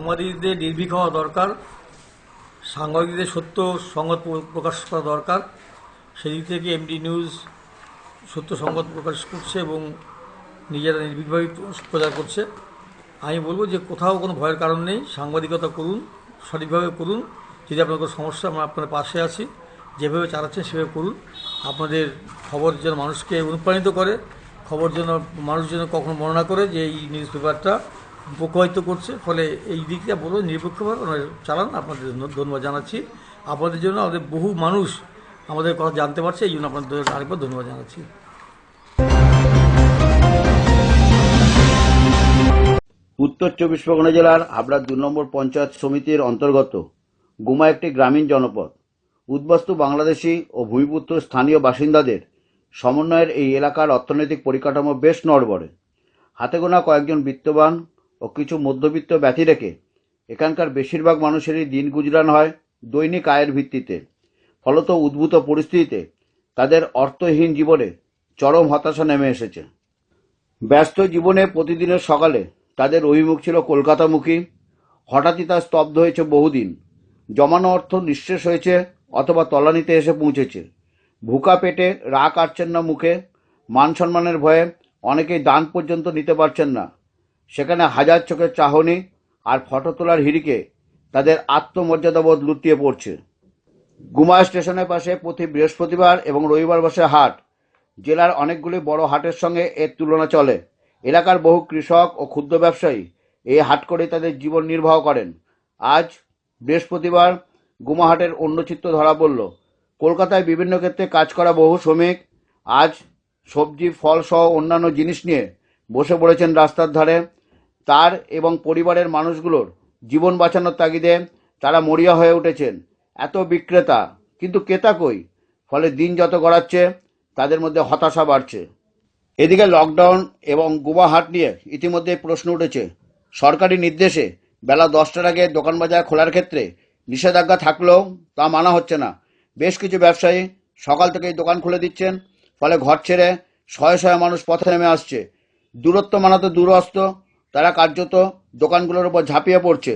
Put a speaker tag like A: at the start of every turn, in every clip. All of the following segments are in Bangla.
A: সাংবাদিকদের নির্ভীক হওয়া দরকার, সাংবাদিকদের সত্য সংবাদ প্রকাশ করা দরকার। সেদিক থেকে এমডি নিউজ সত্য সংবাদ প্রকাশ করছে এবং নিজেরা নির্ভীকভাবে প্রচার করছে। আমি বলবো যে কোথাও কোনো ভয়ের কারণ নেই, সাংবাদিকতা করুন, সঠিকভাবে করুন। যদি আপনার কোনো সমস্যা, আমরা আপনার পাশে আছি, যেভাবে চালাচ্ছেন সেভাবে করুন। আপনাদের খবর যেন মানুষকে অনুপ্রাণিত করে, খবর যেন মানুষ যেন কখনো মনে না করে যে এই নিউজ পেপারটা পক্ষপাতিত্ব করছে। ফলে এই দিকটা বলবো নিরপেক্ষভাবে চালান। আপনাদের ধন্যবাদ জানাচ্ছি। আপনাদের জন্য আমাদের বহু মানুষ আমাদের কথা জানতে পারছে, এই জন্য আপনাদের আরেকবার ধন্যবাদ জানাচ্ছি।
B: উত্তর 24 পরগনা জেলার হাবড়া 2 নম্বর পঞ্চায়েত সমিতির অন্তর্গত গুমা একটি গ্রামীণ জনপদ। উদ্বাস্তু বাংলাদেশি ও ভূমিপুত্র স্থানীয় বাসিন্দাদের সমন্বয়ের এই এলাকার অর্থনৈতিক পরিকাঠামো বেশ নড়বড়ে। হাতে গোনা কয়েকজন বিত্তবান ও কিছু মধ্যবিত্ত ব্যতি রেখে এখানকার বেশিরভাগ মানুষেরই দিন গুজরান হয় দৈনিক আয়ের ভিত্তিতে। ফলত উদ্ভূত পরিস্থিতিতে তাদের অর্থহীন জীবনে চরম হতাশা নেমে এসেছে। ব্যস্ত জীবনে প্রতিদিনের সকালে তাদের অভিমুখ ছিল কলকাতামুখী। হঠাৎই তা স্তব্ধ হয়েছে বহুদিন। জমানো অর্থ নিঃশেষ হয়েছে অথবা তলানিতে এসে পৌঁছেছে। ভুকা পেটে রাগ কাটছেন না মুখে। মান সম্মানের ভয়ে অনেকেই দান পর্যন্ত নিতে পারছেন না। সেখানে হাজার চোখের চাহনি আর ফটো তোলার হিড়িকে তাদের আত্মমর্যাদাবোধ লুটিয়ে পড়ছে। গুমা স্টেশনের পাশে প্রতি বৃহস্পতিবার এবং রবিবার বসে হাট। জেলার অনেকগুলি বড় হাটের সঙ্গে এর তুলনা চলে। এলাকার বহু কৃষক ও ক্ষুদ্র ব্যবসায়ী এই হাট করে তাদের জীবন নির্বাহ করেন। আজ বৃহস্পতিবার গুমা হাটের অন্য চিত্র ধরা পড়ল। কলকাতায় বিভিন্ন ক্ষেত্রে কাজ করা বহু শ্রমিক আজ সবজি, ফল সহ অন্যান্য জিনিস নিয়ে বসে পড়েছেন রাস্তার ধারে। তার এবং পরিবারের মানুষগুলোর জীবন বাঁচানোর তাগিদে তারা মরিয়া হয়ে উঠেছেন। এত বিক্রেতা, কিন্তু ক্রেতা কই? ফলে দিন যত গড়াচ্ছে তাদের মধ্যে হতাশা বাড়ছে। এদিকে লকডাউন এবং গুমা হাট নিয়ে ইতিমধ্যে প্রশ্ন উঠেছে। সরকারি নির্দেশে বেলা 10টার আগে দোকান বাজার খোলার ক্ষেত্রে নিষেধাজ্ঞা থাকলেও তা মানা হচ্ছে না। বেশ কিছু ব্যবসায়ী সকাল থেকেই দোকান খুলে দিচ্ছেন। ফলে ঘর ছেড়ে শয়ে শয়ে মানুষ পথে নেমে আসছে। দূরত্ব মানাতে দূরস্থ তারা কার্যত দোকানগুলোর উপর ঝাঁপিয়ে পড়ছে।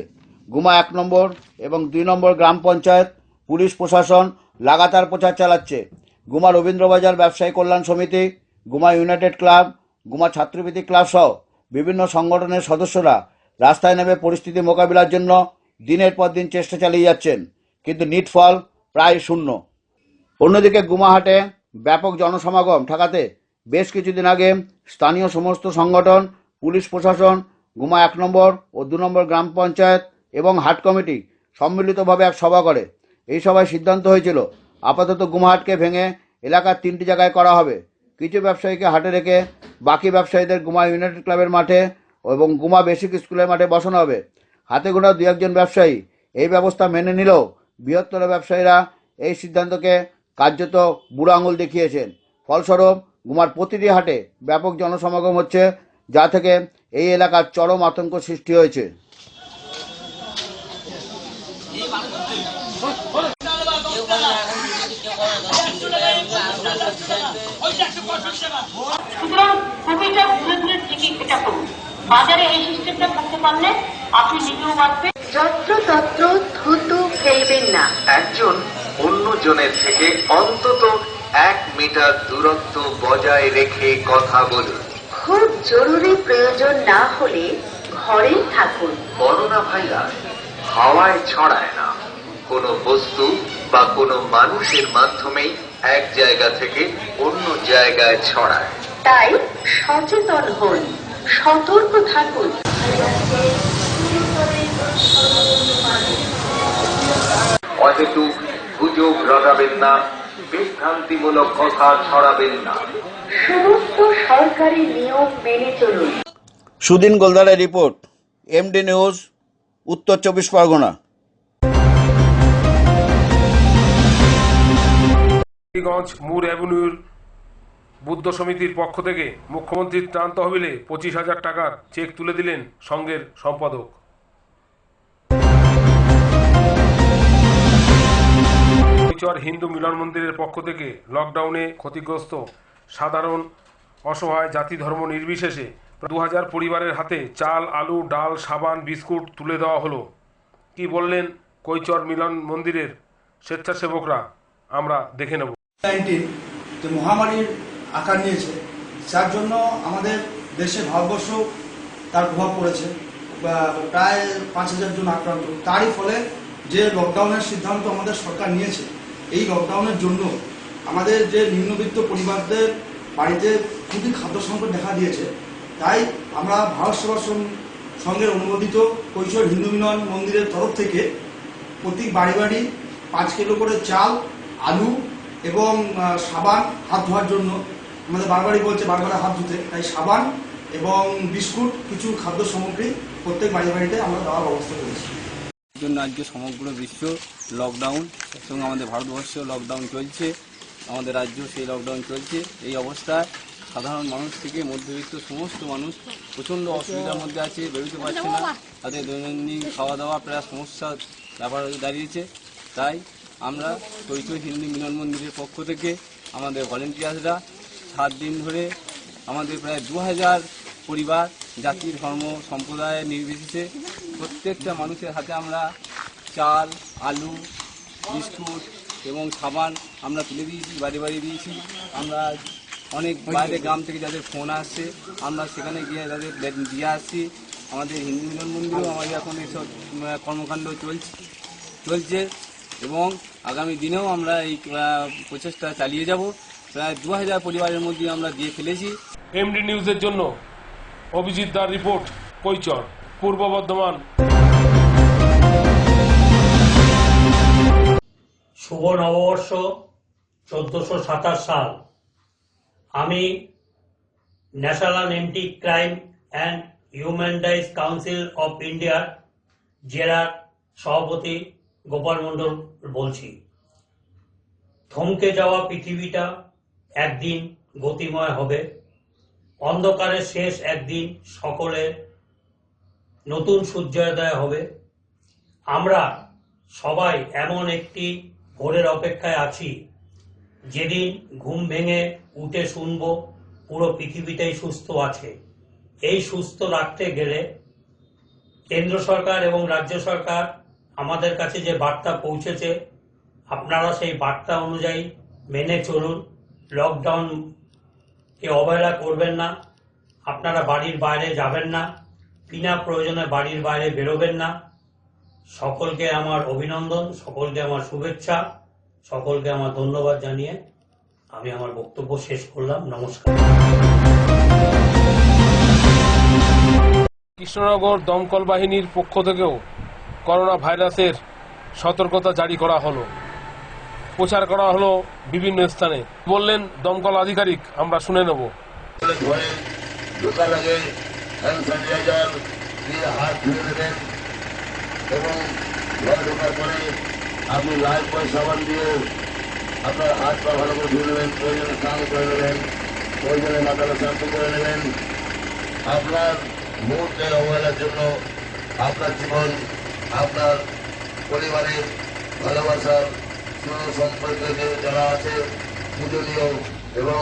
B: গুমা 1 নম্বর এবং 2 নম্বর গ্রাম পঞ্চায়েত, পুলিশ প্রশাসন লাগাতার প্রচার চালাচ্ছে। গুমা রবীন্দ্রবাজার ব্যবসায়ী কল্যাণ সমিতি, গুমা ইউনাইটেড ক্লাব, গুমা ছাত্রবৃত্তি ক্লাব সহ বিভিন্ন সংগঠনের সদস্যরা রাস্তায় নেমে পরিস্থিতি মোকাবিলার জন্য দিনের পর দিন চেষ্টা চালিয়ে যাচ্ছেন, কিন্তু নিটফল প্রায় শূন্য। অন্যদিকে গুমাহাটে ব্যাপক জনসমাগম ঠেকাতে বেশ কিছুদিন আগে স্থানীয় সমস্ত সংগঠন, পুলিশ প্রশাসন, গুমা 1 নম্বর ও 2 নম্বর গ্রাম পঞ্চায়েত এবং হাট কমিটি সম্মিলিতভাবে এক সভা করে। এই সভায় সিদ্ধান্ত হয়েছিল আপাতত গুমাহাটকে ভেঙে এলাকার 3টি জায়গায় করা হবে। কিছু ব্যবসায়ীকে হাটে রেখে বাকি ব্যবসায়ীদের গুমা ইউনাইটেড ক্লাবের মাঠে এবং গুমা বেসিক স্কুলের মাঠে বসানো হবে। হাতে গোনা 2-1 ব্যবসায়ী এই ব্যবস্থা মেনে নিলেও বৃহত্তর ব্যবসায়ীরা এই সিদ্ধান্তকে কার্যত বুড়ো আঙুল দেখিয়েছেন। ফলস্বরূপ গুমার প্রতিটি হাটে ব্যাপক জনসমাগম হচ্ছে, যা থেকে এই এলাকার চরম আতঙ্ক সৃষ্টি হয়েছে।
C: বাজারে এই সিস্টেমটা করতে পারলে আপনি নিজেও বাঁচবেন। যত্রতত্র থুতু ফেলবেন না।
D: একজন অন্য জনের থেকে অন্তত 1 মিটার দূরত্ব বজায় রেখে কথা বলুন।
C: খুব জরুরি প্রয়োজন না হলে ঘরেই থাকুন।
D: করোনা ভাইরাস হাওয়ায় ছড়ায় না, কোনো বস্তু বা কোনো মানুষের মাধ্যমেই এক জায়গা থেকে অন্য জায়গায় ছড়ায়।
C: তাই সচেতন হন, সতর্ক থাকুন।
D: অহেতুক গুজব রটাবেন না, বিভ্রান্তিমূলক কথা ছড়াবেন না।
C: সমস্ত সরকারি নিয়ম মেনে চলুন।
B: সুদিন গোলদারের রিপোর্ট, এমডি নিউজ, উত্তর 24 পরগনা।
E: মুর অ্যাভিনিউর বুদ্ধ সমিতির পক্ষ থেকে মুখ্যমন্ত্রীর ত্রাণ তহবিলে 25,000 টাকার চেক তুলে দিলেন সংঘের সম্পাদক। হিন্দু মিলন মন্দিরের পক্ষ থেকে লকডাউনে ক্ষতিগ্রস্ত সাধারণ অসহায় জাতি ধর্ম নির্বিশেষে 2000 পরিবারের হাতে চাল, আলু, ডাল, সাবান, বিস্কুট তুলে দেওয়া হলো। কি বললেন কৈচর মিলন মন্দিরের স্বেচ্ছাসেবকরা আমরা দেখে নেব।
F: কোভিড-19 যে মহামারীর আকার নিয়েছে, যার জন্য আমাদের দেশে, ভারতবর্ষ তার প্রভাব পড়েছে। প্রায় 5000 জন আক্রান্ত। তারই ফলে যে লকডাউনের সিদ্ধান্ত আমাদের সরকার নিয়েছে, এই লকডাউনের জন্য আমাদের যে নিম্নবিত্ত পরিবারদের বাড়িতে খুবই খাদ্য সংকট দেখা দিয়েছে। তাই আমরা ভারত সেবা সংঘের অনুমোদিত কৈশোর হিন্দু মিলন মন্দিরের তরফ থেকে প্রতি বাড়ি বাড়ি 5 কিলো করে চাল, আলু এবং সাবান, হাত ধোয়ার জন্য, আমাদের বারবারই বলছে বারবার হাত ধুতে, তাই সাবান এবং বিস্কুট, কিছু খাদ্য সামগ্রী প্রত্যেক বাড়ি বাড়িতে আমরা দেওয়ার ব্যবস্থা করেছি।
G: জন্য আজকে সমগ্র বিশ্ব লকডাউন এবং আমাদের ভারতবর্ষেও লকডাউন চলছে, আমাদের রাজ্য সেই লকডাউন চলছে। এই অবস্থায় সাধারণ মানুষ থেকে মধ্যবিত্ত সমস্ত মানুষ প্রচণ্ড অসুবিধার মধ্যে আছে, বেরোতে পারছে না, তাদের দৈনন্দিন খাওয়া দাওয়া প্রায় সমস্যার ব্যাপার হয়ে দাঁড়িয়েছে। তাই আমরা কৈশোর হিন্দু মিলন মন্দিরের পক্ষ থেকে আমাদের ভলেন্টিয়ার্সরা 7 দিন ধরে আমাদের প্রায় 2000 পরিবার, জাতি, ধর্ম, সম্প্রদায়ের নির্বিশেষে প্রত্যেকটা মানুষের হাতে আমরা চাল, আলু, বিস্কুট এবং সাবান আমরা তুলে দিয়েছি, বাড়ি বাড়ি দিয়েছি। আমরা অনেক বাইরে গ্রাম থেকে যাদের ফোন আসছে, আমরা সেখানে গিয়ে তাদের দিয়ে আসছি। আমাদের হিন্দু মিলন মন্দিরেও আমাদের এখন এইসব কর্মকাণ্ড চলছে এবং আগামী দিনেও আমরা এই প্রচেষ্টা চালিয়ে যাব। প্রায় 2000 পরিবারের মধ্যে আমরা দিয়ে ফেলেছি।
E: এমডি নিউজের জন্য অভিজিৎ দার রিপোর্ট, কৈচর, পূর্ব বর্ধমান।
H: শুভ নববর্ষ 1427 সাল। আমি national anti crime and human rights council of ইন্ডিয়ার জেলার সভাপতি গোপাল মণ্ডল বলছি। থমকে যাওয়া পৃথিবীটা একদিন গতিময় হবে। অন্ধকারের শেষ একদিন সকলে নতুন সূর্যোদয় হবে। আমরা সবাই এমন একটি ভোরের অপেক্ষায় আছি, যেদিন ঘুম ভেঙে উঠে শুনব পুরো পৃথিবীটাই সুস্থ আছে। এই সুস্থ রাখতে গেলে কেন্দ্র সরকার এবং রাজ্য সরকার আমাদের কাছে যে বার্তা পৌঁছেছে, আপনারা সেই বার্তা অনুযায়ী মেনে চলুন। লকডাউনকে অবহেলা করবেন না। আপনারা বাড়ির বাইরে যাবেন না, বিনা প্রয়োজনে বাড়ির বাইরে বেরোবেন না। সকলকে আমার অভিনন্দন, সকলকে আমার শুভেচ্ছা, সকলকে আমার ধন্যবাদ জানিয়ে আমি আমার বক্তব্য শেষ করলাম। নমস্কার।
E: কৃষ্ণনগর দমকল বাহিনীর পক্ষ থেকেও করোনা ভাইরাসের সতর্কতা জারি করা হলো, প্রচার করা হলো বিভিন্ন স্থানে। বললেন দমকল আধিকারিক, আমরা শুনে নেব।
I: ঘরে ঢোকার আগে হ্যান্ড স্যানিটাইজার দিয়ে হাত ধুয়ে নেবেন এবং ঘরে ঢোকার পরে আপনি লাইফ বয় সাবান দিয়ে আপনার হাত পা ভালো করে ধুয়ে নেবেন, প্রয়োজনে স্নান করে নেবেন, প্রয়োজনে মাথাটা শ্যাম্পু করে নেবেন। আপনার মুহূর্তের অবহেলার জন্য আপনার জীবন, আপনার পরিবারের ভালোবাসার সম্পর্কে যারা আছে পূজনীয় এবং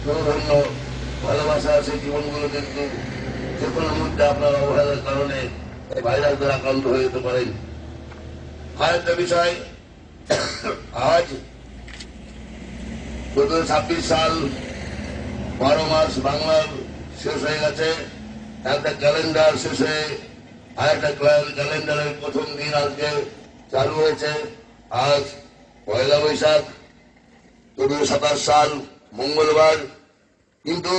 I: সুধন্য ভালোবাসা, সেই জীবনগুলো কিন্তু যে কোনো মুহূর্তে আপনার অবহেলার কারণে ভাইরাস দ্বারা আক্রান্ত হয়ে যেতে পারেন। আরেকটা বিষয়, আজ 2026 সাল 12 মাস বাংলার শেষ হয়ে গেছে। একটা ক্যালেন্ডার শেষ হয়ে আরেকটা ক্যালেন্ডারের প্রথম দিন আজকে চালু হয়েছে। আজ 1 বৈশাখ 2027 সাল মঙ্গলবার। কিন্তু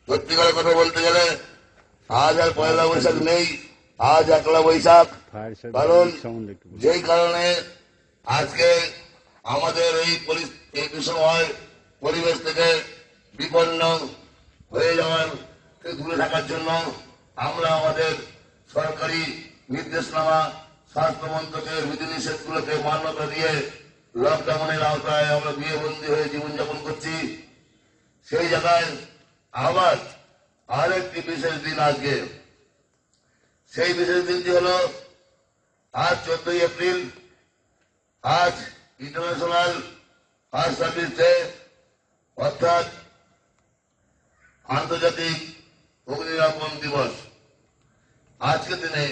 I: সত্যিকার কথা বলতে গেলে আজ আর 1 বৈশাখ নেই, আজ 1 বৈশাখ। কারণ যেই কারণে আজকে আমাদের এই বিষময় পরিবেশ থেকে বিপন্ন হয়ে যাওয়ার দূরে থাকার জন্য আমরা আমাদের সরকারি নির্দেশনামা, স্বাস্থ্য মন্ত্রকের বিধিনিষেধগুলোকে মান্যতা দিয়ে লকডাউনের আওতায় আমরা গৃহবন্দী হয়ে জীবনযাপন করছি। সেই জায়গায় আবার আরেকটি বিশেষ দিন আজকে। সেই বিশেষ দিনটি হল আজ 14 এপ্রিল। আজ ইন্টারন্যাশনাল ফায়ার সার্ভিস ডে, অর্থাৎ আন্তর্জাতিক অগ্নি নির্বাপন দিবস। আজকের দিনে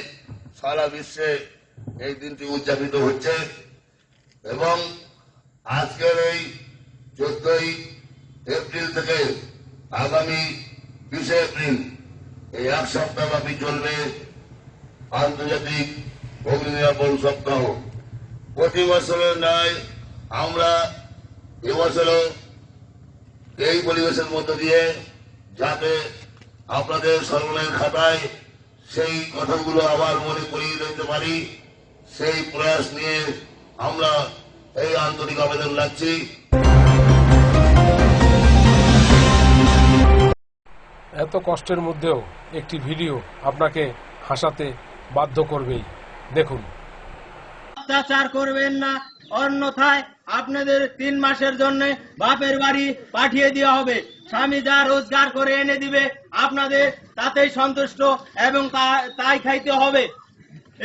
I: সারা বিশ্বে এই দিনটি উদযাপিত হচ্ছে এবং আজকের এই 14ই এপ্রিল থেকে আগামী 20 এপ্রিল এই এক সপ্তাহ ব্যাপী চলবে আন্তর্জাতিক অগ্নি নির্বাপন সপ্তাহ। প্রতি বছরের ন্যায় আমরা এবছরও এই পরিবেশের মধ্য দিয়ে যাতে আপনাদের স্মরণের খাতায় সেই কথাগুলো আবার মনে করিয়ে দিতে পারি, সেই প্রয়াস নিয়ে আমরা এই আন্তরিক আবেদন রাখছি।
E: এত কষ্টের মধ্যেও একটি ভিডিও আপনাকে হাসাতে বাধ্য করবেই। দেখুন।
J: অত্যাচার করবেন না, অন্যথায় আপনাদের 3 মাসের জন্য বাপের বাড়ি পাঠিয়ে দেওয়া হবে। স্বামী যা রোজগার করে এনে দিবে আপনাদের তাতেই সন্তুষ্ট এবং তাই খাইতে হবে।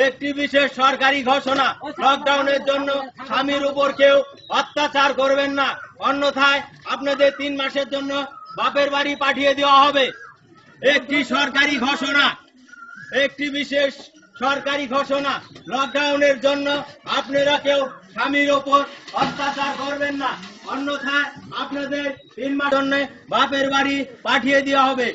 J: একটি বিশেষ সরকারি ঘোষণা, লকডাউনের জন্য স্বামীর উপর কেউ অত্যাচার করবেন না, অন্যথায় আপনাদের 3 মাসের জন্য বাপের বাড়ি পাঠিয়ে দেওয়া হবে। একটি সরকারি ঘোষণা, একটি বিশেষ সরকারি ঘোষণা, লকডাউনের জন্য আপনারা কেউ স্বামীর ওপর অত্যাচার করবেন না, অন্যথায় আপনাদের 3 মাসের জন্য বাপের বাড়ি পাঠিয়ে দেওয়া হবে।